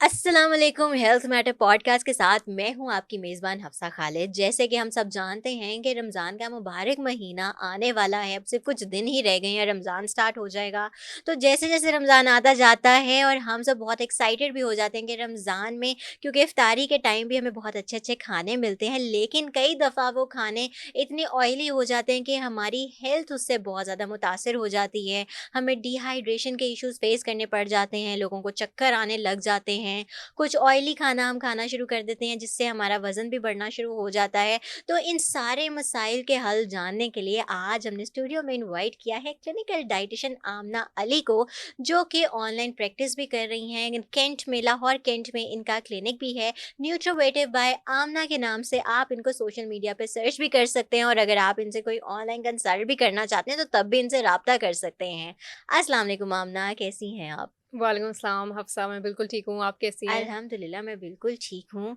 अस्सलाम वालेकुम। Health matter podcast के साथ मैं हूं आपकी मेज़बान हफ्सा खालिद। जैसे कि हम सब जानते हैं कि रमज़ान का मुबारक महीना आने वाला है, अब सिर्फ कुछ दिन ही रह गए हैं, रमज़ान स्टार्ट हो जाएगा। तो जैसे जैसे रमज़ान आता जाता है और हम सब बहुत एक्साइटेड भी हो जाते हैं कि रमज़ान में, क्योंकि इफ्तारी के टाइम भी हमें बहुत अच्छे अच्छे खाने मिलते हैं, लेकिन कई दफ़ा वो खाने इतने ऑयली हो जाते हैं कि हमारी हेल्थ उससे बहुत ज़्यादा मुतासर हो जाती है। हमें डिहाइड्रेशन के इश्यूज़ फेस करने पड़ जाते हैं, लोगों को चक्कर आने लग जाते हैं। कुछ ऑयली खाना हम खाना शुरू कर देते हैं जिससे हमारा वज़न भी बढ़ना शुरू हो जाता है। तो इन सारे मसाइल के हल जानने के लिए आज हमने स्टूडियो में इनवाइट किया है क्लिनिकल डाइटिशियन आमना अली को, जो कि ऑनलाइन प्रैक्टिस भी कर रही हैं कैंट में, लाहौर कैंट में इनका क्लिनिक भी है। न्यूट्रोवेटिव बाय आमना के नाम से आप इनको सोशल मीडिया पे सर्च भी कर सकते हैं, और अगर आप इनसे कोई ऑनलाइन कंसल्ट भी करना चाहते हैं तो तब भी इनसे राब्ता कर सकते हैं। अस्सलाम वालेकुम आमना, कैसी हैं आप? वालेकुम अस्सलाम हफ्सा, मैं बिल्कुल ठीक हूँ। आप कैसी हैं? अल्हम्दुलिल्लाह मैं बिल्कुल ठीक हूँ।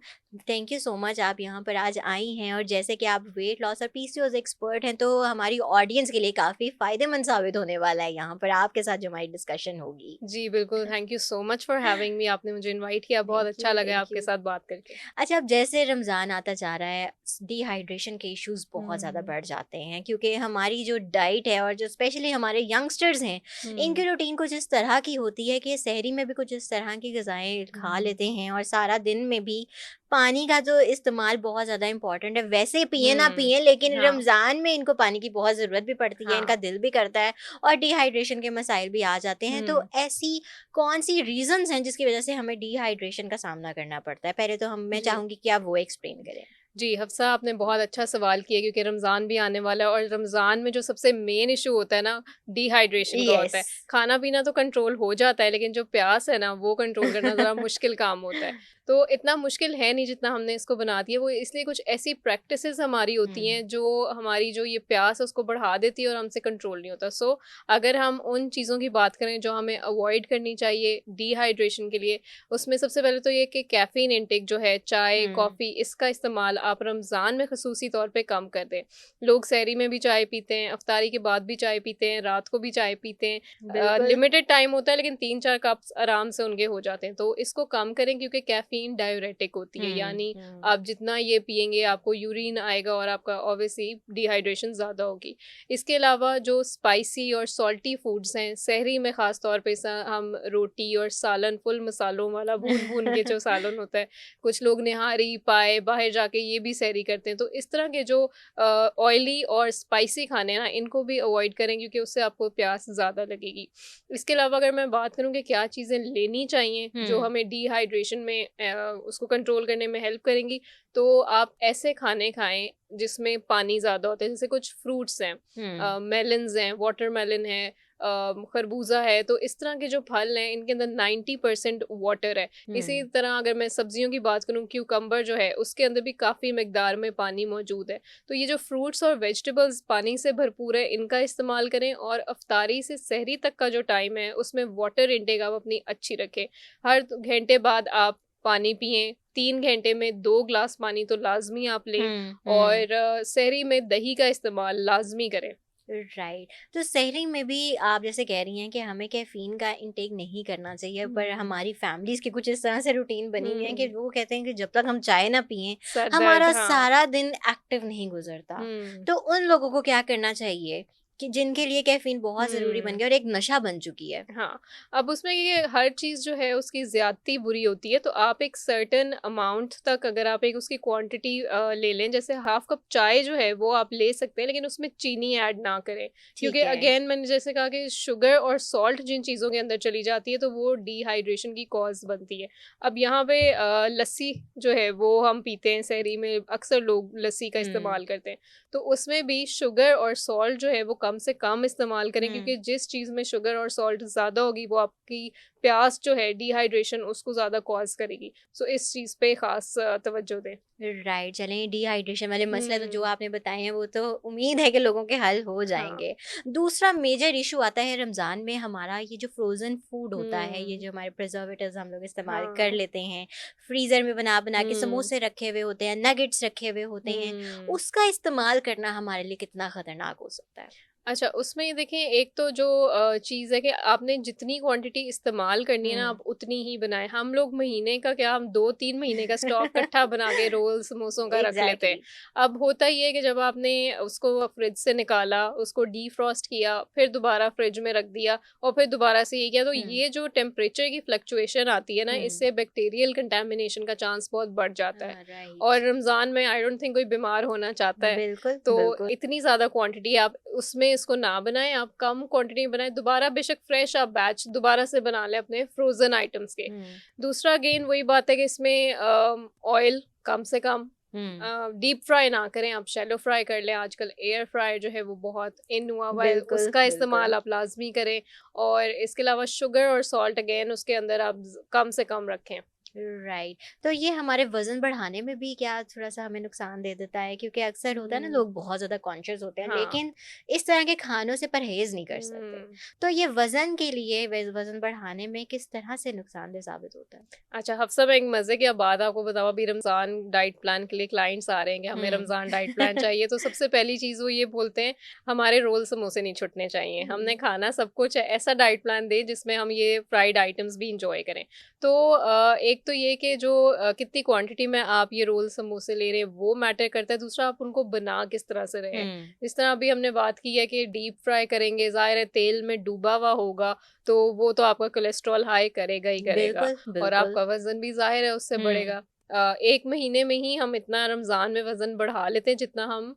थैंक यू सो मच, आप यहाँ पर आज आई हैं, और जैसे कि आप वेट लॉस और पीसीओएस एक्सपर्ट हैं तो हमारी ऑडियंस के लिए काफ़ी फ़ायदेमंद साबित होने वाला है यहाँ पर आपके साथ जो हमारी डिस्कशन होगी। जी, बिल्कुल, thank you so much for having me. आपने मुझे इनवाइट किया, बहुत थैंक अच्छा यू, लगा थैंक आपके यू। साथ बात करके। अच्छा, अब जैसे रमज़ान आता जा रहा है, डिहाइड्रेशन के इश्यूज़ बहुत ज़्यादा हुँ, बढ़ जाते हैं, क्योंकि हमारी जो डाइट है और जो स्पेशली हमारे यंगस्टर्स हैं, हुँ, इनकी रूटीन कुछ इस तरह की होती है कि सहरी में भी कुछ इस तरह की ग़िज़ाएँ खा हुँ, लेते हैं, और सारा दिन में भी पानी का जो इस्तेमाल बहुत ज़्यादा इम्पोर्टेंट है। वैसे पिएँ ना हुँ, पिएँ, लेकिन हाँ, रमज़ान में इनको पानी की बहुत ज़रूरत भी पड़ती है, इनका हाँ, दिल भी करता है और डिहाइड्रेशन के मसाइल भी आ जाते हैं। तो हुँ, ऐसी कौन-सी रीज़न्स हैं जिसकी वज़ह से हमें डिहाइड्रेशन का सामना करना पड़ता है? पहले तो हम मैं जी। चाहूँगी कि आप वो एक्सप्लेन करें। जी, हफ्सा, आपने बहुत अच्छा सवाल किया क्योंकि रमज़ान भी आने वाला है और रमज़ान में जो सबसे मेन इश्यू होता है ना, डिहाइड्रेशन का होता यस। है। खाना-पीना तो कंट्रोल हो जाता है, लेकिन जो प्यास है ना, वो कंट्रोल करना ज़रा मुश्किल काम होता है। तो इतना मुश्किल है नहीं जितना हमने इसको बना दिया, वो इसलिए कुछ ऐसी प्रैक्टिसेज़ हमारी होती हुँ, हैं, जो हमारी जो ये प्यास है, उसको बढ़ा देती है और हमसे कंट्रोल नहीं होता। सो अगर हम उन चीज़ों की बात करें, जो हमें अवॉइड करनी चाहिए डिहाइड्रेशन के लिए, उसमें सबसे पहले तो ये कि कैफ़ीन इंटेक जो है, चाय, हुँ, कॉफ़ी, इसका इस्तेमाल आप रमज़ान में ख़ुसूसी तौर पे कम कर दें। लोग सहरी में भी चाय पीते हैं, इफ्तारी के बाद भी चाय पीते हैं, रात को भी चाय पीते हैं। बिल्कुल। लिमिटेड टाइम होता है, लेकिन 3-4 कप्स आराम से उनके हो जाते हैं। तो इसको कम करें क्योंकि कैफ़ीन डाययूरेटिक होती है, हुँ, यानी हुँ, आप जितना ये पिएँगे आपको यूरिन आएगा और आपका ऑब्वियसली डिहाइड्रेशन ज़्यादा होगी। इसके अलावा जो स्पाइसी और सॉल्टी फूड्स हैं, सहरी में ख़ास तौर पे हम रोटी और सालन, फुल मसालों वाला भून-भून के जो सालन होता है, कुछ लोग निहारी, पाए, बाहर जाके ये भी सहरी करते हैं। तो इस तरह के जो ऑयली और स्पाइसी खाने हैं ना, इनको भी अवॉइड करें क्योंकि उससे आपको प्यास ज़्यादा लगेगी। इसके अलावा अगर मैं बात करूँ कि क्या चीज़ें लेनी चाहिए, जो हुँ, हमें डिहाइड्रेशन में उसको कंट्रोल करने में हेल्प करेंगी, तो आप ऐसे खाने खाएँ जिसमें पानी ज़्यादा होता है। जैसे कुछ फ्रूट्स हैं, हुँ, मेलन्स हैं, वाटरमेलन है, खरबूजा है, तो इस तरह के जो फल हैं इनके अंदर 90% वाटर है। इसी हुँ, तरह अगर मैं सब्जियों की बात करूँ, क्यूकम्बर जो है उसके अंदर भी काफ़ी मिकदार में पानी मौजूद है। तो ये जो फ्रूट्स और वेजिटेबल्स पानी से भरपूर है, इनका इस्तेमाल करें और अफ्तारी से सहरी तक का जो टाइम है उसमें वाटर इंटेक आप अपनी अच्छी रखें। हर घंटे बाद आप पानी पिएँ, 3 घंटे में 2 ग्लास पानी तो लाज़मी आप लें हुँ, हुँ। और सहरी में दही का इस्तेमाल लाज़मी करें। राइट। तो सहरी में भी आप जैसे कह रही हैं कि हमें कैफ़ीन का इंटेक नहीं करना चाहिए, पर हुँ, हमारी फैमिलीज़ की कुछ इस तरह से रूटीन बनी हुई है कि हुँ। वो कहते हैं कि जब तक हम चाय ना पिएँ, सर दर्द, हमारा हाँ। सारा दिन एक्टिव नहीं गुज़रता। हुँ, तो उन लोगों को क्या करना चाहिए कि जिनके लिए कैफ़ीन बहुत ज़रूरी बन हुँ। गया और एक नशा बन चुकी है? हाँ, अब उसमें ये हर चीज़ जो है उसकी ज़्यादती बुरी होती है, तो आप एक सर्टेन अमाउंट तक अगर आप एक उसकी क्वांटिटी ले लें, जैसे हाफ़ कप चाय जो है वो आप ले सकते हैं, लेकिन उसमें चीनी ऐड ना करें। क्योंकि ठीक है। अगेन मैंने जैसे कहा कि शुगर और सॉल्ट जिन चीज़ों के अंदर चली जाती है, तो वो डिहाइड्रेशन की कॉज़ बनती है। अब यहाँ पे लस्सी जो है वो हम पीते हैं सहरी में, अक्सर लोग लस्सी का हुँ, इस्तेमाल करते हैं। तो उसमें भी शुगर और सॉल्ट जो है वो कम से कम इस्तेमाल करें हुँ। क्योंकि जिस चीज़ में शुगर और सॉल्ट ज़्यादा होगी वो आपकी प्यास जो है डिहाइड्रेशन उसको ज़्यादा कॉज़ करेगी। सो इस चीज़ पे ख़ास तवज्जो दें। राइट, चलें डिहाइड्रेशन वाले मसले तो जो हुँ, आपने बताए हैं वो तो उम्मीद है कि लोगों के हल हो हाँ। जाएँगे। दूसरा मेजर इश्यू आता है रमज़ान में हमारा, ये जो फ्रोज़न फूड होता है, ये हुँ, जो हमारे प्रिज़र्वेटिव्स हम लोग इस्तेमाल कर हाँ। लेते हैं, फ्रीज़र में बना-बना के हुँ, समोसे रखे हुए होते हैं, नगेट्स रखे हुए होते हैं, हुँ। उसका इस्तेमाल करना हमारे लिए कितना ख़तरनाक हो सकता है? अच्छा, उसमें ये देखें, एक तो जो चीज़ है कि आपने जितनी क्वांटिटी इस्तेमाल करनी है ना, हुँ। आप उतनी ही बनाएँ। हम लोग महीने का क्या, हम 2-3 महीने का स्टॉक इकट्ठा बना के रोल, समोसों का रख लेते हैं। एग्ज़ैक्टली। अब होता ये है कि जब आपने उसको फ्रिज से निकाला, उसको डीफ्रॉस्ट किया, फिर दोबारा फ्रिज में रख दिया और फिर दोबारा से ये किया, तो हुँ, ये जो टेम्परेचर की फ्लक्चुएशन आती है ना, हुँ। इससे बैक्टीरियल कंटामिनेशन का चांस बहुत बढ़ जाता है। राइट। और रमज़ान में आई डोंट थिंक कोई बीमार होना चाहता है। बिल्कुल, तो बिल्कुल। इतनी ज़्यादा क्वांटिटी आप उसमें इसको ना बनाएँ, आप कम क्वांटिटी में बनाएँ, दोबारा बेशक फ्रेश आप बैच दोबारा से बना लें अपने फ्रोज़न आइटम्स के। हुँ, दूसरा अगेन वही बात है कि इसमें ऑयल कम से कम, हुँ। डीप फ्राई ना करें, आप शैलो फ्राई कर लें। आजकल एयर फ्रायर जो है वो बहुत इन हुआ हुआ है, बिल्कुल, उसका बिल्कुल। इस्तेमाल आप लाज़मी करें। और इसके अलावा शुगर और सॉल्ट अगेन उसके अंदर आप कम से कम रखें। राइट। तो ये हमारे वज़न बढ़ाने में भी क्या थोड़ा-सा हमें नुकसान दे देता है? क्योंकि अक्सर होता है ना, हम्म, लोग बहुत ज़्यादा कॉन्शियस होते हैं हाँ। लेकिन इस तरह के खानों से परहेज़ नहीं कर सकते। हम्म। तो ये वज़न के लिए वज़न बढ़ाने में किस तरह से नुकसानदेह साबित होता है? अच्छा, हफ्सा मैं एक मज़े की अब बात आपको बताऊँ। अभी रमज़ान डाइट प्लान के लिए क्लाइंट्स आ रहे हैं कि हमें हुँ। रमज़ान डाइट प्लान चाहिए, तो सबसे पहली चीज़ वो ये बोलते हैं, हमारे रोल समोसे नहीं छूटने चाहिए, हमने हुँ, खाना सब कुछ है, ऐसा डाइट प्लान दें जिसमें हम ये फ्राइड आइटम्स भी इंजॉय करें। तो एक तो ये कि जो कितनी क्वांटिटी में आप ये रोल समोसे ले रहे हैं वो मैटर करता है, दूसरा आप उनको बना किस तरह से रहे हैं। हुँ। जिस तरह अभी हमने बात की है कि डीप फ्राई करेंगे, ज़ाहिर है तेल में डूबा हुआ होगा, तो वो तो आपका कोलेस्ट्रॉल हाई करेगा ही करेगा। बिल्कुल, और बिल्कुल। आपका वज़न भी ज़ाहिर है उससे हुँ। बढ़ेगा। 1 महीने में ही हम इतना रमज़ान में वज़न बढ़ा लेते हैं जितना हम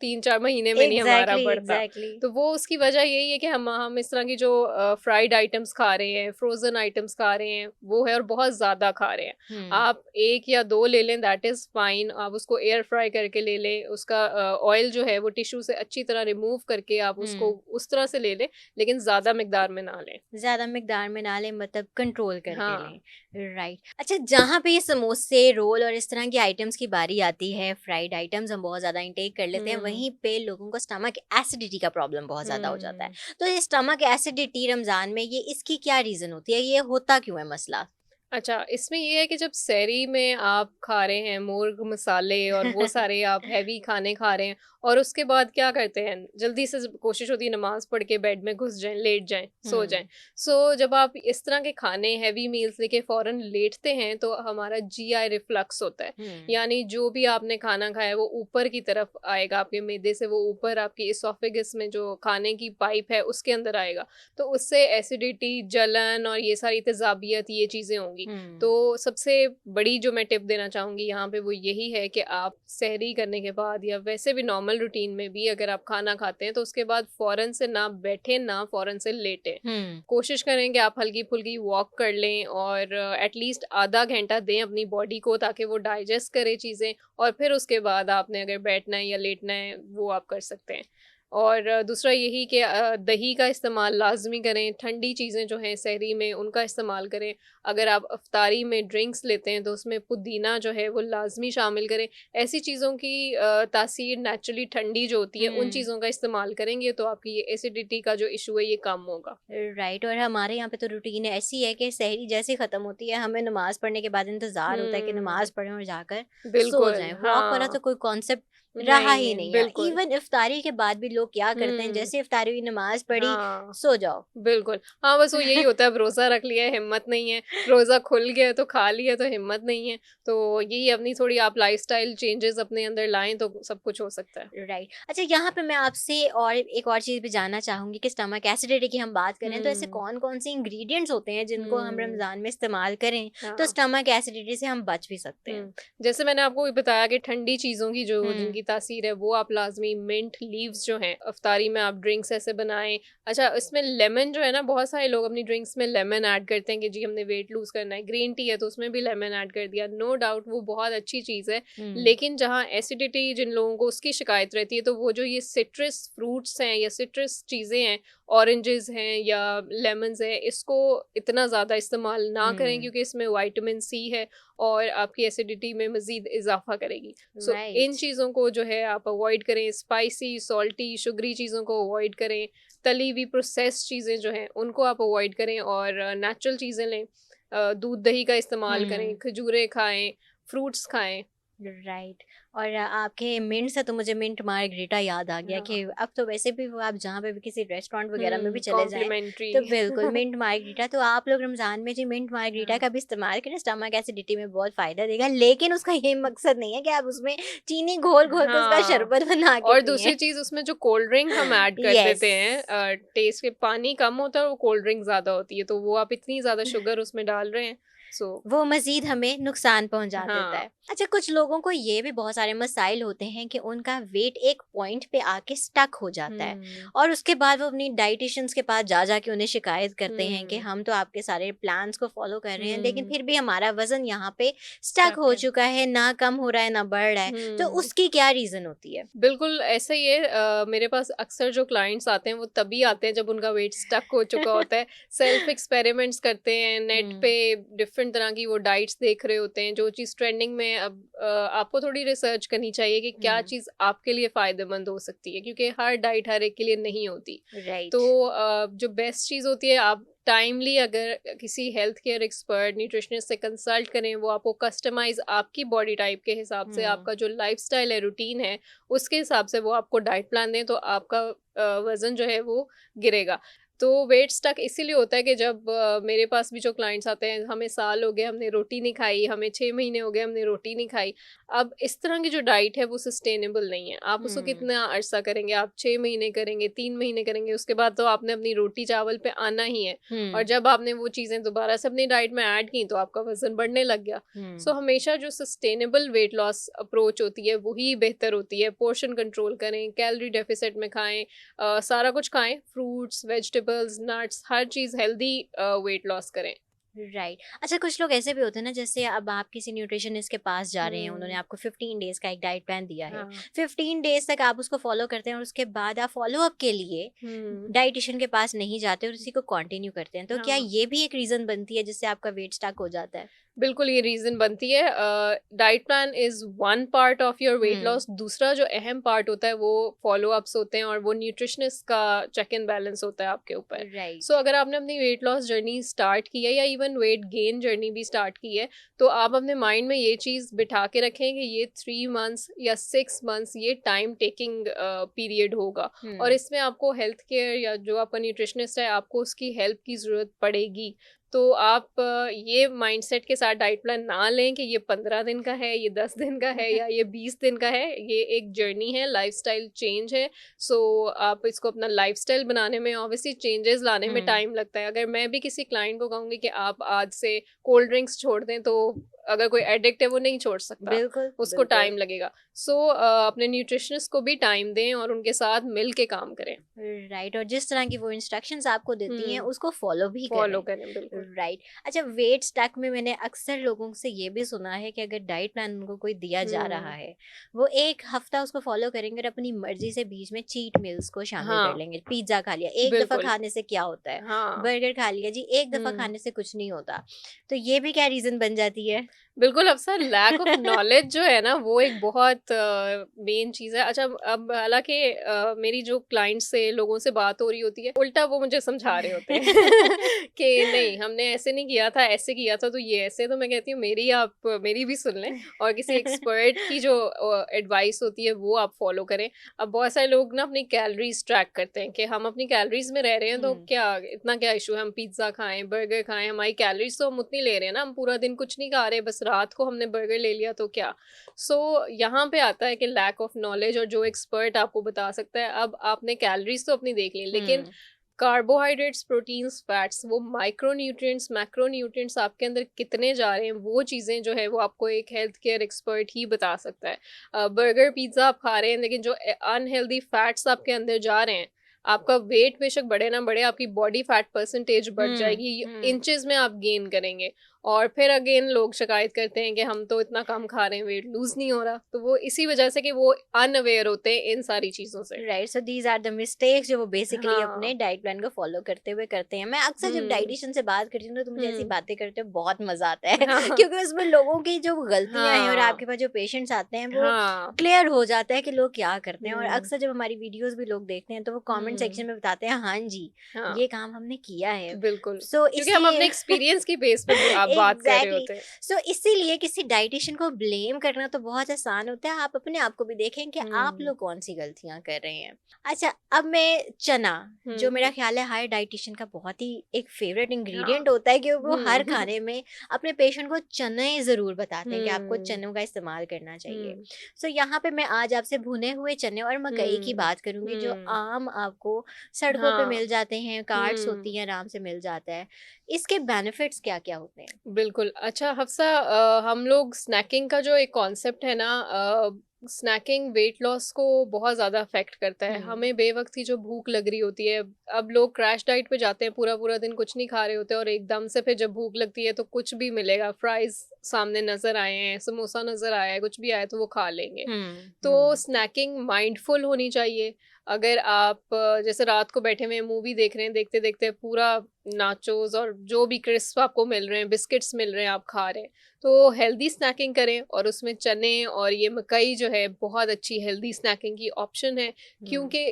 3-4 महीने में नहीं हमारा एग्ज़ैक्टली, बढ़ता। एग्ज़ैक्टली। तो वो उसकी वजह यही है कि हम इस तरह की जो फ्राइड आइटम्स खा रहे हैं, फ्रोज़न आइटम्स खा रहे हैं, वो है, और बहुत ज़्यादा खा रहे हैं। हुँ, आप 1 या 2 ले लें, दैट इज़ फाइन। आप उसको एयर फ्राई करके ले लें, उसका ऑयल जो है वो टिश्यू से अच्छी तरह रिमूव करके आप उसको हुँ। उस तरह से ले लें, लेकिन ज़्यादा मिकदार में ना लें। ज़्यादा मिकदार में ना लें, मतलब कंट्रोल करके हाँ। लें। राइट। अच्छा, जहाँ पे ये समोसे, रोल और इस तरह की आइटम्स की बारी आती है, फ्राइड आइटम्स हम बहुत ज़्यादा इंटेक कर लेते हैं, हुँ, वहीं पे लोगों को स्टमक एसिडिटी का प्रॉब्लम बहुत ज़्यादा हो जाता है। हुँ। तो ये स्टमक एसिडिटी रमज़ान में, ये इसकी क्या रीज़न होती है? ये होता क्यों है मसला? अच्छा, इसमें ये है कि जब सहरी में आप खा रहे हैं मुर्ग मसाले और वो सारे आप हैवी खाने खा रहे हैं, और उसके बाद क्या करते हैं, जल्दी से कोशिश होती है नमाज़ पढ़ के बेड में घुस जाएँ, लेट जाएँ, सो जाएँ। हुँ, सो जब आप इस तरह के खाने हैवी मील्स लेके फ़ौरन लेटते हैं, तो हमारा जीआई रिफ्लक्स होता है। हुँ, यानी जो भी आपने खाना खाया है वो ऊपर की तरफ आएगा, आपके मैदे से वो ऊपर आपकी एसोफेगस में जो खाने की पाइप है उसके अंदर आएगा। तो उससे एसिडिटी, जलन और ये सारी तेज़ाबियत, ये चीज़ें होंगी। हुँ, तो सबसे बड़ी जो मैं टिप देना चाहूँगी यहाँ पे वो यही है कि आप सहरी करने के बाद या वैसे भी नॉर्मल रूटीन में भी अगर आप खाना खाते हैं, तो उसके बाद फ़ौरन से ना बैठें, ना फ़ौरन से लेटें। हुँ, कोशिश करें कि आप हल्की-फुल्की वॉक कर लें और एटलीस्ट आधा घंटा दें अपनी बॉडी को, ताकि वो डाइजेस्ट करे चीज़ें, और फिर उसके बाद आपने अगर बैठना है या लेटना है वो आप कर सकते हैं। और दूसरा यही कि दही का इस्तेमाल लाज़मी करें, ठंडी चीज़ें जो हैं सहरी में उनका इस्तेमाल करें। अगर आप इफ्तारी में ड्रिंक्स लेते हैं तो उसमें पुदीना जो है वो लाज़मी शामिल करें। ऐसी चीज़ों की तासीर नेचुरली ठंडी जो होती है, उन हुँ। चीज़ों का इस्तेमाल करेंगे तो आपकी ये एसिडिटी का जो इश्यू है ये कम होगा। राइट। और हमारे यहाँ पे तो रूटीन ऐसी है कि सहरी जैसे ही ख़त्म होती है, हमें नमाज़ पढ़ने के बाद इंतज़ार होता है कि हुँ, नमाज़ पढ़ें और जाकर सो बिल्कुल, जाएँ। वॉक वाला हाँ। तो कोई कॉन्सेप्ट रहा नहीं, ही नहीं, नहीं है। बिल्कुल। इवन इफ्तारी के बाद भी लोग क्या करते हैं, हुँ, जैसे इफ्तारी हुई, नमाज़ पढ़ी, हाँ। सो जाओ। बिल्कुल। हाँ, बस वो यही होता है, अब रोज़ा रख लिया है, हिम्मत नहीं है, रोज़ा खुल गया है तो खा लिया तो हिम्मत नहीं है। तो यही अपनी थोड़ी आप लाइफ़स्टाइल चेंजेज़ अपने अंदर लाएँ तो सब कुछ हो सकता है। राइट। अच्छा, यहाँ पे मैं आपसे और एक और चीज़ भी जानना चाहूँगी कि स्टमक एसिडिटी की हम बात करें तो ऐसे हुँ, कौन-कौन से इंग्रीडिएंट्स होते हैं जिनको हम हुँ, रमज़ान में इस्तेमाल करें, तो हाँ। स्टमक एसिडिटी से हम बच भी सकते हैं? हुँ। जैसे मैंने आपको भी बताया कि ठंडी चीज़ों की जो हुँ, जिनकी तासीर है वो आप लाज़मी, मिंट लीव्स जो हैं, इफ्तारी में आप ड्रिंक्स ऐसे बनाएँ। अच्छा, इसमें लेमन जो है ना, बहुत सारे लोग अपनी ड्रिंक्स में लेमन ऐड करते हैं कि जी हमने वेट लूज़ करना है। ग्रीन टी है तो उसमें भी लेमन ऐड कर दिया। नो डाउट वो बहुत अच्छी चीज़ है। हुँ, लेकिन जहाँ एसिडिटी जिन लोगों को उसकी शिकायत रहती है, तो वो जो ये सिट्रस फ्रूट्स हैं या सिट्रस चीज़ें हैं, ऑरेंजेस हैं या लेमन्स हैं, इसको इतना ज़्यादा इस्तेमाल ना करें हुँ, क्योंकि इसमें विटामिन सी है और आपकी एसिडिटी में मज़ीद इज़ाफ़ा करेगी। सो इन राइट। चीज़ों को जो है आप अवॉइड करें, स्पाइसी, सॉल्टी, शुगरी चीज़ों को अवॉइड करें, तली हुई प्रोसेस्ड चीज़ें जो हैं उनको आप अवॉइड करें और नेचुरल चीज़ें लें। दूध दही का इस्तेमाल करें, हुँ, खजूरें खाएँ, फ्रूट्स खाएँ। राइट। और आपके मिंट से तो मुझे मिंट मार्गरीटा याद आ गया कि हाँ। अब तो वैसे भी वो आप जहाँ पे भी किसी रेस्टोरेंट वगैरह में भी चले जाएं कॉम्प्लीमेंट्री। तो बिल्कुल मिंट मार्गरीटा। तो आप लोग रमज़ान में जी मिंट मार्गरीटा हाँ, का भी इस्तेमाल करें, स्टमक एसिडिटी में बहुत फ़ायदा देगा, लेकिन उसका ये मकसद नहीं है कि आप उसमें चीनी घोल-घोल के उसका हाँ। शरबत बना के और पिएँ। दूसरी चीज़ उसमें जो कोल्ड ड्रिंक हम ऐड कर यस। देते हैं टेस्ट के पानी कम होता है और वो कोल्ड ड्रिंक ज़्यादा होती है, तो वो आप इतनी ज़्यादा शुगर उसमें डाल रहे हैं, सो वो मज़ीद हमें नुकसान पहुँचा देता हाँ। है। अच्छा, कुछ लोगों को ये भी बहुत सारे मसाइल होते हैं कि उनका वेट एक पॉइंट पे आके स्टक हो जाता है हुँ, और उसके बाद वो अपनी डायटीशियंस के पास जा के उन्हें शिकायत करते हैं कि हुँ, हम तो आपके सारे प्लान्स को फ़ॉलो कर रहे हैं, लेकिन हुँ, फिर भी हमारा वज़न यहाँ पे स्टक स्टक हो है। चुका है, ना कम हो रहा है, ना बढ़ रहा है। तो हुँ। उसकी क्या रीज़न होती है? बिल्कुल ऐसा ही है। मेरे पास अक्सर जो क्लाइंट्स आते हैं वो तभी आते हैं जब उनका वेट स्टक हो चुका होता है। सेल्फ एक्सपेरिमेंट्स करते हैं नेट पे, हुँ, डिफरेंट तरह की वो डाइट्स देख रहे होते हैं जो चीज़ ट्रेंडिंग में। अब आपको थोड़ी रिसर्च करनी चाहिए कि क्या हुँ, चीज़ आपके लिए फ़ायदेमंद हो सकती है, क्योंकि हर डाइट हर एक के लिए नहीं होती। तो राइट। जो बेस्ट चीज़ होती है, आप टाइमली अगर किसी हेल्थ केयर एक्सपर्ट न्यूट्रिशनिस्ट से कंसल्ट करें, वो आपको कस्टमाइज आपकी बॉडी टाइप के हिसाब से, हुँ, आपका जो लाइफस्टाइल है, रूटीन है, उसके हिसाब से वो आपको डाइट प्लान दें, तो आपका वज़न जो है वो गिरेगा। तो वेट स्टक इसीलिए होता है कि जब मेरे पास भी जो क्लाइंट्स आते हैं, हमें साल हो गए हमने रोटी नहीं खाई, हमें 6 महीने हो गए हमने रोटी नहीं खाई। अब इस तरह की जो डाइट है वो सस्टेनेबल नहीं है। आप उसको हुँ, कितना अरसा करेंगे? आप 6 महीने करेंगे, 3 महीने करेंगे, उसके बाद तो आपने अपनी रोटी चावल पे आना ही है। और हुँ, जब आपने वो चीज़ें दोबारा से अपनी डाइट में ऐड की, तो आपका वज़न बढ़ने लग गया। हुँ। सो हमेशा जो सस्टेनेबल वेट लॉस अप्रोच होती है, वही बेहतर होती है। पोर्शन कंट्रोल करें, कैलोरी डेफिसिट में खाएँ, सारा कुछ खाएँ, फ्रूट्स, वेजिटेबल्स, नट्स, हर चीज़ हेल्दी वेट लॉस करें। राइट। अच्छा, कुछ लोग ऐसे भी होते हैं ना, जैसे अब आप किसी न्यूट्रिशनिस्ट के पास जा रहे हैं, उन्होंने हुँ, आपको 15 डेज़ का एक डाइट प्लान दिया है। हाँ। 15 डेज़ तक आप उसको फ़ॉलो करते हैं और उसके बाद आप फ़ॉलो-अप के लिए हुँ, डायटीशियन के पास नहीं जाते और उसी को कंटिन्यू करते हैं। तो क्या हाँ। ये भी एक रीज़न बनती है जिससे आपका वेट स्टक हो जाता है? बिल्कुल, ये रीज़न बनती है। Diet plan is one part of your weight hmm, loss. दूसरा जो अहम पार्ट होता है वो फ़ॉलो-अप्स होते हैं और वो न्यूट्रिशनिस्ट का चेक एंड बैलेंस होता है आपके ऊपर। सो राइट। अगर आपने अपनी वेट लॉस जर्नी स्टार्ट की है या इवन वेट गेन जर्नी भी स्टार्ट की है, तो आप अपने माइंड में ये चीज़ बिठा के रखें कि ये 3 मंथ्स या 6 मंथ्स ये टाइम टेकिंग पीरियड होगा, और हुँ, इसमें आपको हेल्थ केयर या जो आपका न्यूट्रिशनिस्ट है, आपको उसकी हेल्प की ज़रूरत पड़ेगी। तो आप ये माइंडसेट के साथ डाइट प्लान ना लें कि ये 15 दिन का है, ये 10 दिन का है या ये 20 दिन का है। ये एक जर्नी है, लाइफ़स्टाइल चेंज है। सो आप इसको अपना लाइफ़स्टाइल बनाने में, ऑब्वियसली चेंजेस लाने में हुँ। टाइम लगता है। अगर मैं भी किसी क्लाइंट को कहूँगी कि आप आज से कोल्ड ड्रिंक्स छोड़ दें, तो अगर कोई एडिक्ट है वो नहीं छोड़ सकता, बिल्कुल, उसको बिल्कुल। टाइम लगेगा। सो अपने न्यूट्रिशनिस्ट को भी टाइम दें और उनके साथ मिल के काम करें। राइट। और जिस तरह की वो इंस्ट्रक्शंस आपको देती हैं हुँ, उसको फॉलो भी फ़ॉलो करें। करें, बिल्कुल। राइट। अच्छा, वेट स्टक में मैंने अक्सर लोगों से ये भी सुना है कि अगर डाइट प्लान उनको कोई दिया जा रहा हुँ, है, वो एक हफ्ता उसको फॉलो करेंगे और अपनी मर्जी से बीच में चीट मील्स को शामिल कर हाँ, लेंगे। पिज्ज़ा खा लिया, एक दफ़ा बिल्कुल। खाने से क्या होता है? हाँ। बर्गर खा लिया जी, एक दफ़ा हुँ। खाने से कुछ नहीं होता। तो ये भी क्या रीज़न बन जाती है? बिल्कुल, अक्सर लैक ऑफ नॉलेज जो है ना, वो एक बहुत मेन चीज़ है। अच्छा, अब हालाँकि मेरी जो क्लाइंट्स से, लोगों से बात हो रही होती है, उल्टा वो मुझे समझा रहे होते हैं कि नहीं, हमने ऐसे नहीं किया था, ऐसे किया था, तो ये ऐसे। तो मैं कहती हूँ आप मेरी भी सुन लें और किसी एक्सपर्ट की जो एडवाइस होती है वो आप फ़ॉलो करें। अब बहुत सारे लोग ना अपनी कैलोरीज़ ट्रैक करते हैं कि हम अपनी कैलोरीज़ में रह रहे हैं, तो हुँ, क्या इतना क्या इश्यू है, हम पिज़्ज़ा खाएँ, बर्गर खाएँ, हमारी कैलोरीज़ तो हम उतनी ले रहे हैं ना, हम पूरा दिन कुछ नहीं खा रहे, बस रात को हमने बर्गर ले लिया तो क्या। सो यहाँ पे आता है कि लैक ऑफ नॉलेज, और जो एक्सपर्ट आपको बता सकता है। अब आपने कैलोरीज तो अपनी देख ली, लेकिन हुँ, कार्बोहाइड्रेट्स, प्रोटीन्स, फैट्स, वो माइक्रोन्यूट्रिएंट्स, मैक्रोन्यूट्रिएंट्स आपके अंदर कितने जा रहे हैं, वो चीज़ें जो है वो आपको एक हेल्थ केयर एक्सपर्ट ही बता सकता है। बर्गर, पिज़्ज़ा आप खा रहे हैं, लेकिन जो अनहेल्दी फैट्स आपके अंदर जा रहे हैं, आपका वेट बेशक बढ़े ना बढ़े, आपकी बॉडी फैट परसेंटेज बढ़ हुँ, जाएगी, हुँ। इंचेस में आप गेन करेंगे। और फिर अगेन लोग शिकायत करते हैं कि हम तो इतना कम खा रहे हैं, वेट लूज़ नहीं हो रहा। तो वो इसी वजह से कि वो अनअवेयर होते हैं इन सारी चीज़ों से। Right. So these are the mistakes जो वो बेसिकली हाँ। अपने डाइट प्लान को फॉलो करते हुए करते हैं। मैं अक्सर जब हुँ, डाइटिशियन से बात करती हूँ ना, तो मुझे ऐसी हुँ। बातें करते हुए बहुत मजा आता है हाँ, क्योंकि उसमें लोगों की जो गलतियां हैं और हाँ, आपके पास जो पेशेंट्स आते हैं वो हाँ। क्लियर हो जाता है कि लोग क्या करते हैं। और हुँ, अक्सर जब हमारी वीडियोस भी लोग देखते हैं तो वो कमेंट हुँ। सेक्शन में बताते हैं हाँ जी, हाँ, ये काम हमने किया है। बिल्कुल। सो क्योंकि हम अपने इसलिए एक्सपीरियंस की बेस पे ब आप बात कर रहे एग्जैक्टली होते हैं। सो इसीलिए किसी डाइटिशियन को ब्लेम करना तो बहुत आसान होता है। आप अपने आप को भी देखें कि आप हम्म लोग कौन सी गलतियां कर रहे हैं। अच्छा, अब मैं चना, जो मेरा हम्म ख्याल है हर डाइटिशियन का बहुत ही एक फेवरेट हाँ इंग्रेडिएंट होता है कि वो हर हम्म खाने में अपने पेशेंट को चने ज़रूर बताते हैं कि आपको हम्म चनों का इस्तेमाल करना चाहिए। हम्म सो यहाँ पे मैं आज आपसे भुने हुए चने और मकई की हम्म बात करूंगी, जो हम्म आम आपको सड़कों पे हाँ मिल जाते हैं, कार्ट्स होती हम्म हैं, आराम से मिल जाता है। इसके बेनिफिट्स क्या क्या होते हैं? बिल्कुल। अच्छा हफ्सा, हम लोग स्नैकिंग का जो एक कॉन्सेप्ट है ना, स्नैकिंग वेट लॉस को बहुत ज़्यादा अफेक्ट करता है। हम्म। हमें बेवक्त ही जो भूख लग रही होती है, अब लोग क्रैश डाइट पे जाते हैं, पूरा पूरा दिन कुछ नहीं खा रहे होते और एकदम से फिर जब भूख लगती है तो कुछ भी मिलेगा, फ्राइज सामने नज़र आए हैं, समोसा नज़र आया है, कुछ भी आया तो वो खा लेंगे। तो हम्म। स्नैकिंग माइंडफुल होनी चाहिए। अगर आप जैसे रात को बैठे हुए मूवी देख रहे हैं, देखते देखते पूरा नाचोस और जो भी क्रिस्प आपको मिल रहे हैं, बिस्किट्स मिल रहे हैं, आप खा रहे हैं, तो हेल्दी स्नैकिंग करें। और उसमें चने और ये मकई जो है बहुत अच्छी हेल्दी स्नैकिंग की ऑप्शन है, हम्म। क्योंकि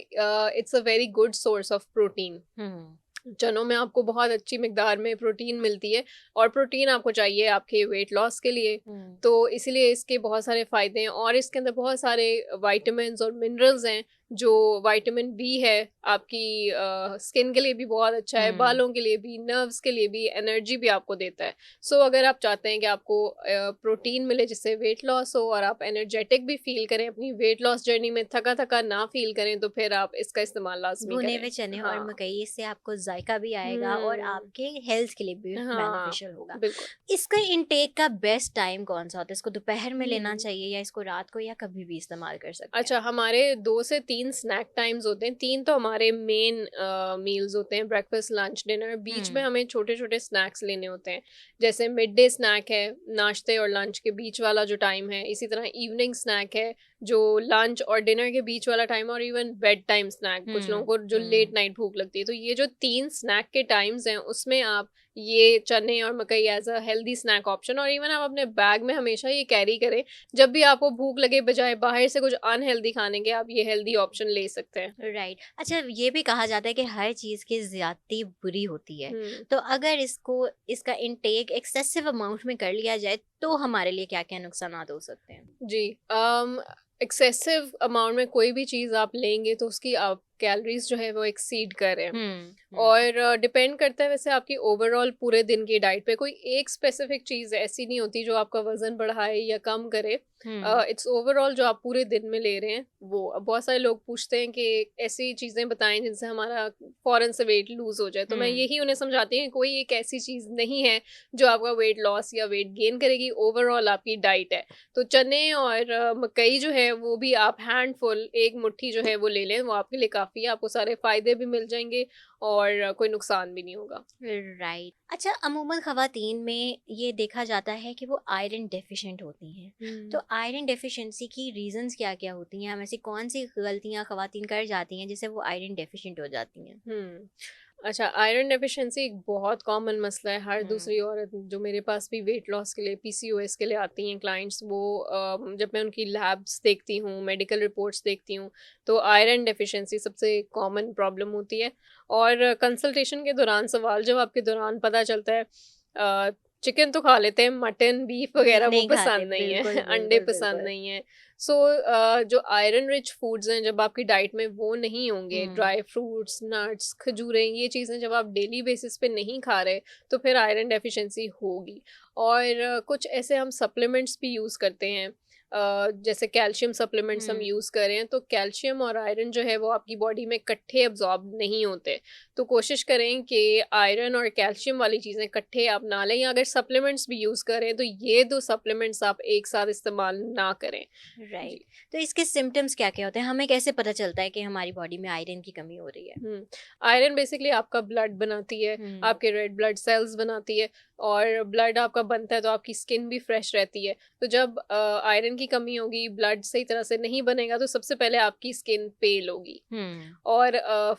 it's a very good source of protein. Hmm. चनों में आपको बहुत अच्छी मिकदार में प्रोटीन मिलती है, और प्रोटीन आपको चाहिए आपके वेट लॉस के लिए। हम्म। तो इसीलिए इसके बहुत सारे फ़ायदे हैं, और इसके अंदर बहुत सारे विटामिन्स और मिनरल्स हैं। जो विटामिन बी है आपकी स्किन के लिए भी बहुत अच्छा है, हम्म। बालों के लिए भी, नर्व्स के लिए भी, एनर्जी भी आपको देता है। सो अगर आप चाहते हैं कि आपको प्रोटीन मिले जिससे वेट लॉस हो और आप एनर्जेटिक भी फील करें, अपनी वेट लॉस जर्नी में थका थका ना फील करें, तो फिर आप इसका इस्तेमाल लाजमी भुने करें। हुए चने और हाँ। मकई, इससे आपको जायका भी आएगा और हुँ। आपके हेल्थ के लिए भी हाँ, बेनिफिशियल होगा। बिल्कुल। इसका इंटेक का बेस्ट टाइम कौन सा होता है? इसको दोपहर में लेना हुँ। चाहिए या इसको रात को, या कभी भी इस्तेमाल कर सकते हैं? अच्छा, हमारे 2 से 3 स्नैक टाइम्स होते हैं। 3 तो हमारे मेन मील्स होते हैं, ब्रेकफ़ास्ट, लंच, डिनर। बीच में हम्म। हमें छोटे-छोटे स्नैक्स लेने होते हैं। जैसे मिड डे स्नैक है, नाश्ते और लंच के बीच वाला जो टाइम है। इसी तरह इवनिंग स्नैक है, जो लंच और डिनर के बीच वाला टाइम, और इवन बेड टाइम स्नैक, कुछ लोगों हम्म। को जो लेट हम्म। नाइट भूख लगती है। तो ये जो 3 स्नैक के टाइम्स हैं, उसमें आप ये चने और मकई as a healthy snack option, और इवन आप अपने बैग में हमेशा ये कैरी करें। जब भी आपको भूख लगे, बजाय बाहर से कुछ अनहेल्दी खाने के, आप ये हेल्दी ऑप्शन ले सकते हैं। राइट। अच्छा, ये भी कहा जाता है कि हर चीज़ की ज्यादती बुरी होती है। हुँ। तो अगर इसको, इसका इंटेक एक्सेसिव अमाउंट में कर लिया जाए तो हमारे लिए क्या क्या नुकसान हो सकते हैं? जी। एक्सेसिव अमाउंट में कोई भी चीज़ आप लेंगे तो उसकी आप कैलोरीज़ जो है वो एक्सीड कर रहे हैं। हम्म। और डिपेंड करता है वैसे आपकी ओवरऑल पूरे दिन की डाइट पे। कोई एक स्पेसिफिक चीज़ ऐसी नहीं होती जो आपका वज़न बढ़ाए या कम करे। हम्म। इट्स ओवरऑल जो आप पूरे दिन में ले रहे हैं वो। अब बहुत सारे लोग पूछते हैं कि ऐसी चीज़ें बताएँ जिनसे हमारा फ़ौरन से वेट लूज़ हो जाए। तो मैं हम्म। यही उन्हें समझाती हूँ कि कोई एक ऐसी चीज़ नहीं है जो आपका वेट लॉस या वेट गेन करेगी, ओवरऑल आपकी डाइट है। तो चने और मकई जो है वो भी आप हैंडफुल, एक मुट्ठी जो है वो ले लें, वो आपके लिए काफ़ी है। आपको सारे फ़ायदे भी मिल जाएँगे और कोई नुकसान भी नहीं होगा। राइट। अच्छा, अमूमन ख़वातीन में ये देखा जाता है कि वो आयरन डेफिशिएंट होती हैं। हुँ। तो आयरन डेफिशिएंसी की रीज़न्स क्या क्या होती हैं? हम ऐसी कौन सी गलतियाँ ख़वातीन कर जाती हैं जिससे वो आयरन डेफिशिएंट हो जाती हैं? हुँ। अच्छा, आयरन डेफ़िशिएंसी एक बहुत कॉमन मसला है। हर हम्म। दूसरी औरत जो मेरे पास भी वेट लॉस के लिए, पीसीओएस के लिए आती हैं क्लाइंट्स, वो जब मैं उनकी लैब्स देखती हूँ, मेडिकल रिपोर्ट्स देखती हूँ, तो आयरन डेफ़िशिएंसी सबसे कॉमन प्रॉब्लम होती है। और कंसल्टेशन के दौरान, सवाल-जवाब के दौरान पता चलता है, चिकन तो खा लेते हैं, मटन, बीफ बीफ वग़ैरह वो नहीं खाते, पसंद नहीं है, बिल्कुल अंडे बिल्कुल पसंद बिल्कुल। नहीं है। सो जो आयरन रिच फूड्स हैं, जब आपकी डाइट में वो नहीं होंगे, हम्म। ड्राई फ्रूट्स, नट्स, खजूरें, ये चीज़ें जब आप डेली बेसिस पे नहीं खा रहे, तो फिर आयरन डेफिशिएंसी होगी। और कुछ ऐसे हम सप्लीमेंट्स भी यूज़ करते हैं, जैसे कैल्शियम सप्लीमेंट्स हम हम्म। यूज़ करें, तो कैल्शियम और आयरन जो है वो आपकी बॉडी में इकट्ठे अब्जॉर्ब नहीं होते। तो कोशिश करें कि आयरन और कैल्शियम वाली चीज़ें इकट्ठे आप ना लें, या अगर सप्लीमेंट्स भी यूज़ करें तो ये 2 सप्लीमेंट्स आप एक साथ इस्तेमाल ना करें। राइट। जी। तो इसके सिम्टम्स क्या क्या होते हैं? हमें कैसे पता चलता है कि हमारी बॉडी में आयरन की कमी हो रही है? हुँ। आयरन बेसिकली आपका ब्लड बनाती है, हम्म। आपके रेड ब्लड सेल्स बनाती है, और ब्लड आपका बनता है तो आपकी स्किन भी फ्रेश रहती है। तो जब आयरन की कमी होगी, ब्लड सही तरह से नहीं बनेगा, तो सबसे पहले आपकी स्किन पेल होगी हम्म। और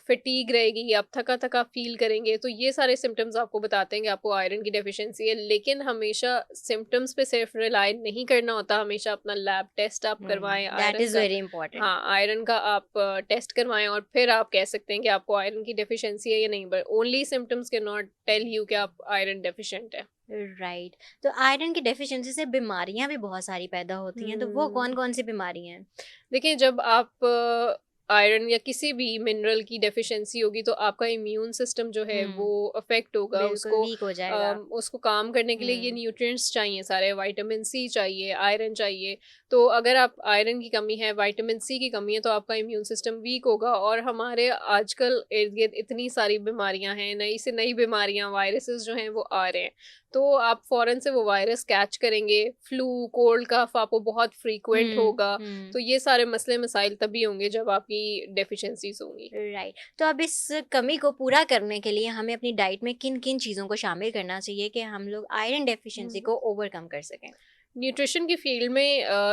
फटीग रहेगी, आप थका-थका फ़ील करेंगे। तो ये सारे सिम्पटम्स आपको बताते हैं कि आपको आयरन की डेफ़िशिएंसी है। लेकिन हमेशा सिम्पटम्स पे सिर्फ़ रिलाय नहीं करना होता, हमेशा अपना लैब टेस्ट आप करवाएँ दैट आयरन इज़ का। Very important. हाँ, आयरन का आप टेस्ट करवाएँ, और फिर आप कह सकते हैं कि आपको आयरन की डेफ़िशिएंसी है या नहीं। But only symptoms can not tell you कि आप आयरन डेफ़िशिएंट हैं। राइट। तो आयरन की डेफिशिएंसी से बीमारियां भी बहुत सारी पैदा होती हैं, तो वो हम्म। कौन कौन सी बीमारी हैं? देखिए, जब आप आयरन या किसी भी मिनरल की डेफिशिएंसी होगी तो आपका इम्यून सिस्टम जो है वो हम्म। अफेक्ट होगा। बिल्कुल उसको वीक हो जाएगा। उसको काम करने के लिए ये हम्म। न्यूट्रिएंट्स चाहिए, सारे विटामिन सी चाहिए, आयरन चाहिए। तो अगर आप आयरन की कमी है, विटामिन सी की कमी है, तो आपका इम्यून सिस्टम वीक होगा। और हमारे आजकल इर्द गिर्द इतनी सारी बीमारियां हैं, नई से नई बीमारियां, वायरसेस जो हैं वो आ रहे हैं। तो आप फ़ौरन से वो वायरस कैच करेंगे, फ्लू, कोल्ड, कफ आपको बहुत फ्रीक्वेंट होगा। हम्म। तो ये सारे मसले मसाइल तभी होंगे जब आपकी डेफिशिएंसीज होंगी। राइट। तो अब इस कमी को पूरा करने के लिए हमें अपनी डाइट में किन किन चीज़ों को शामिल करना चाहिए कि हम लोग आयरन डेफिशिएंसी हम्म। को ओवरकम कर सकें? न्यूट्रिशन की फील्ड में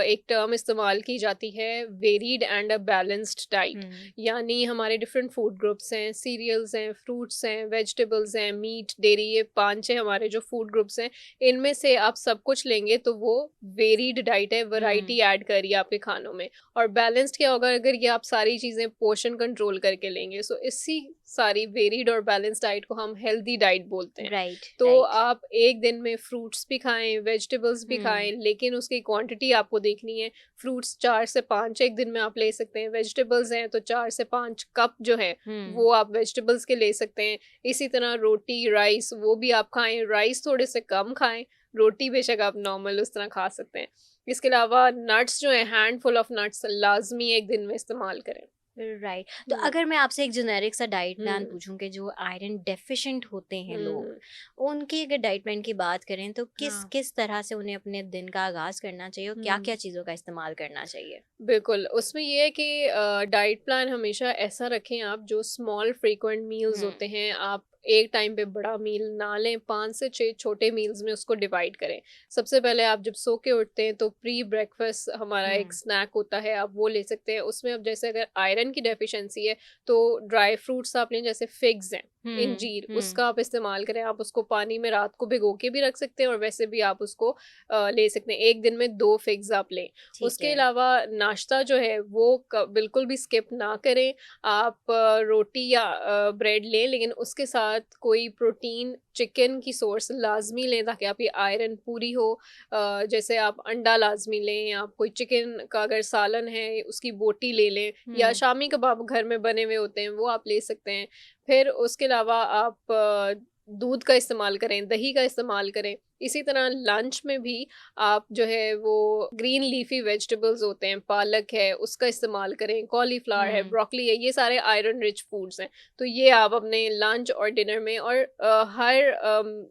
एक टर्म इस्तेमाल की जाती है, varied and a balanced diet. Hmm. यानी हमारे डिफरेंट फूड ग्रुप्स हैं, सीरियल्स हैं, फ्रूट्स हैं, वेजिटेबल्स हैं, मीट, डेयरी, ये 5 हमारे जो फूड ग्रुप्स हैं। इनमें से आप सब कुछ लेंगे तो वो वेरीड डाइट है, वैरायटी ऐड करिए आपके खानों में। और बैलेंस्ड क्या होगा, अगर ये आप सारी चीज़ें पोर्शन कंट्रोल करके लेंगे। सो इसी सारी वेरीड और बैलेंस्ड डाइट को हम हेल्दी डाइट बोलते हैं। राइट, तो राइट। आप एक दिन में फ्रूट्स भी खाएं, वेजिटेबल्स भी खाएं, लेकिन उसकी क्वांटिटी आपको देखनी है। फ्रूट्स 4 से 5 एक दिन में आप ले सकते हैं, वेजिटेबल्स हैं तो 4 से 5 कप जो है हुँ, वो आप वेजिटेबल्स के ले सकते हैं। इसी तरह रोटी, राइस वो भी आप खाएं, राइस थोड़े से कम खाएं, रोटी बेशक आप नॉर्मल उस तरह खा सकते हैं। इसके अलावा नट्स जो है, हैंडफुल ऑफ नट्स लाजमी एक दिन में इस्तेमाल करें। राइट। तो हम्म। अगर मैं आपसे एक जेनेरिक सा डाइट प्लान हम्म। पूछूं कि जो आयरन डेफिशिएंट होते हैं लोग, हम्म। उनकी अगर डाइट प्लान की बात करें तो किस हाँ। किस तरह से उन्हें अपने दिन का आगाज़ करना चाहिए और क्या-क्या हम्म। चीज़ों का इस्तेमाल करना चाहिए? बिल्कुल, उसमें ये है कि डाइट प्लान हमेशा ऐसा रखें आप, जो स्मॉल फ्रीक्वेंट मील्स हुँ, होते हैं, आप एक टाइम पे बड़ा मील ना लें, 5 से 6 छोटे मील्स में उसको डिवाइड करें। सबसे पहले आप जब सो के उठते हैं तो प्री ब्रेकफ़ास्ट हमारा एक हुँ, स्नैक होता है, आप वो ले सकते हैं। उसमें अब जैसे अगर आयरन की डेफ़िशिएंसी है, तो ड्राई फ्रूट्स आप लें, जैसे फिग्स हैं, हुँ, इंजीर, हुँ, उसका आप इस्तेमाल करें। आप उसको पानी में रात को भिगो के भी रख सकते हैं और वैसे भी आप उसको ले सकते हैं। 1 दिन में 2 फिग्स आप लें। ठीक उसके है। अलावा नाश्ता जो है वो बिल्कुल भी स्किप ना करें। आप रोटी या ब्रेड लें, लेकिन उसके साथ कोई प्रोटीन, चिकन की सोर्स लाजमी लें ताकि आपकी आयरन पूरी हो। जैसे आप अंडा लाजमी लें, आप कोई चिकन का अगर सालन है उसकी बोटी ले लें, या हुँ, शामी कबाब घर में बने हुए होते हैं वो आप ले सकते हैं। फिर उसके अलावा आप दूध का इस्तेमाल करें, दही का इस्तेमाल करें। इसी तरह लंच में भी आप जो है वो ग्रीन लीफी वेजिटेबल्स होते हैं, पालक है उसका इस्तेमाल करें, कॉलीफ्लावर है, हुँ, ब्रोकली है, ये सारे आयरन रिच फूड्स हैं। तो ये आप अपने लंच और डिनर में, और हर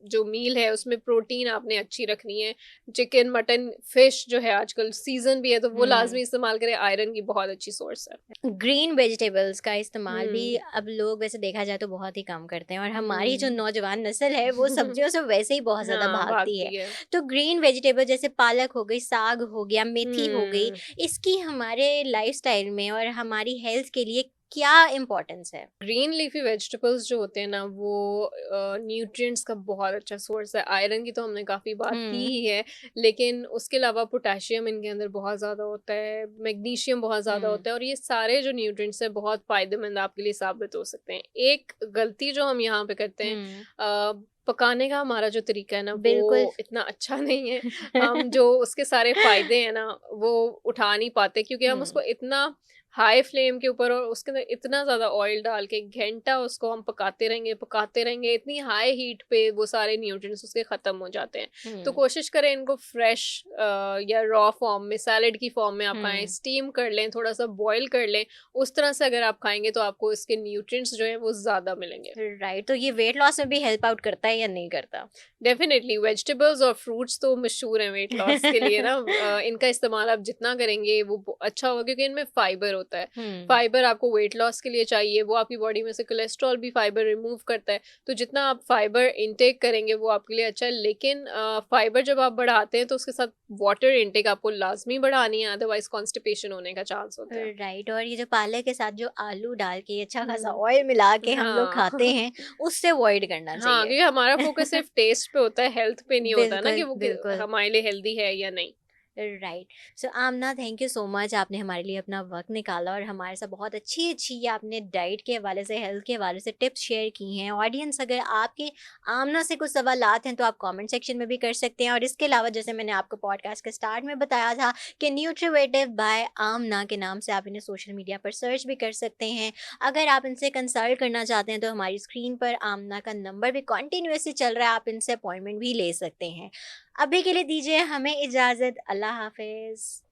जो मील है उसमें प्रोटीन आपने अच्छी रखनी है। चिकन, मटन, फिश जो है आजकल सीजन भी है तो वो हुँ। लाजमी इस्तेमाल करें, आयरन की बहुत अच्छी सोर्स है। ग्रीन वेजिटेबल्स का इस्तेमाल भी हम्म। अब लोग वैसे देखा जाए तो बहुत ही कम करते हैं और हमारी जो हम्म। नौजवान नस्ल है वो सब्जियों से वैसे ही बहुत ज़्यादा हाँ, भागती है। भागती है। तो ग्रीन वेजिटेबल जैसे पालक हो गई, साग हो गया, मेथी हो गई, हम्म। इसकी हमारे लाइफ़स्टाइल में और हमारी हेल्थ के लिए क्या इम्पोर्टेंस है? ग्रीन लीफी वेजिटेबल्स जो होते हैं ना, वो न्यूट्रिएंट्स का बहुत अच्छा सोर्स है। आयरन की तो हमने काफ़ी बात की हुँ, ही है, लेकिन उसके अलावा पोटेशियम इनके अंदर बहुत ज़्यादा होता है, मैग्नीशियम बहुत ज़्यादा हुँ, होता है, और ये सारे जो न्यूट्रिएंट्स हैं बहुत फ़ायदेमंद आपके लिए साबित हो सकते हैं। एक गलती जो हम यहाँ पे करते हैं, हुँ, पकाने का हमारा जो तरीका है ना वो बिल्कुल। इतना अच्छा नहीं है। हम जो उसके सारे फ़ायदे हैं ना वो उठा नहीं पाते, क्योंकि हम हुँ, उसको इतना हाई फ्लेम के ऊपर और उसके अंदर इतना ज़्यादा ऑयल डाल के घंटा उसको हम पकाते रहेंगे, इतनी हाई हीट पे वो सारे न्यूट्रिएंट्स उसके ख़त्म हो जाते हैं। तो हुँ, कोशिश करें इनको फ्रेश या रॉ फॉर्म में, सैलेड की फॉर्म में आप खाएँ, हुँ। स्टीम कर लें, थोड़ा-सा बॉयल कर लें। उस तरह से अगर आप खाएँगे तो आपको इसके न्यूट्रिएंट्स जो हैं वो ज़्यादा मिलेंगे। राइट, तो ये वेट लॉस में भी हेल्प आउट करता है या नहीं करता? डेफिनेटली वेजिटेबल्स और फ्रूट्स तो मशहूर हैं वेट लॉस के लिए ना। इनका इस्तेमाल आप जितना करेंगे वो अच्छा होगा, क्योंकि इनमें फाइबर होता है। हुँ, फाइबर आपको वेट लॉस के लिए चाहिए, वो आपकी बॉडी में से कोलेस्ट्रॉल भी फाइबर रिमूव करता है। तो जितना आप फाइबर इनटेक करेंगे वो आपके लिए अच्छा है, लेकिन फाइबर जब आप बढ़ाते हैं तो उसके साथ वाटर इनटेक आपको लाजमी बढ़ानी है, अदरवाइज कॉन्स्टिपेशन होने का चांस होता है। राइट। और ये जो पालक के साथ जो आलू डाल के अच्छा खासा हम्म। ऑयल मिला के हम लोग हाँ। खाते हैं, उससे अवॉइड करना हाँ, चाहिए। क्योंकि हमारा फोकस सिर्फ टेस्ट पे होता है, हेल्थ पे नहीं होता ना कि बिल्कुल, वो बिल्कुल। हमारे लिए हेल्दी है या नहीं। Right. So Aamna, thank you so much, आपने हमारे लिए अपना वक्त निकाला और हमारे साथ बहुत अच्छी अच्छी आपने डाइट के हवाले से, हेल्थ के हवाले से टिप्स शेयर की हैं। ऑडियंस, अगर आपके आमना से कुछ सवालात हैं तो आप कमेंट सेक्शन में भी कर सकते हैं, और इसके अलावा जैसे मैंने आपको पॉडकास्ट के स्टार्ट में बताया था कि न्यूट्रिवेटिव बाय आमना के नाम से आप इन्हें सोशल मीडिया पर सर्च भी कर सकते हैं। अगर आप इनसे कंसल्ट करना चाहते हैं तो हमारी स्क्रीन पर आमना का नंबर भी कंटिन्यूसली चल रहा है, आप इनसे अपॉइंटमेंट भी ले सकते हैं। अभी के लिए दीजिए हमें इजाज़त। अल्लाह हाफ़िज़।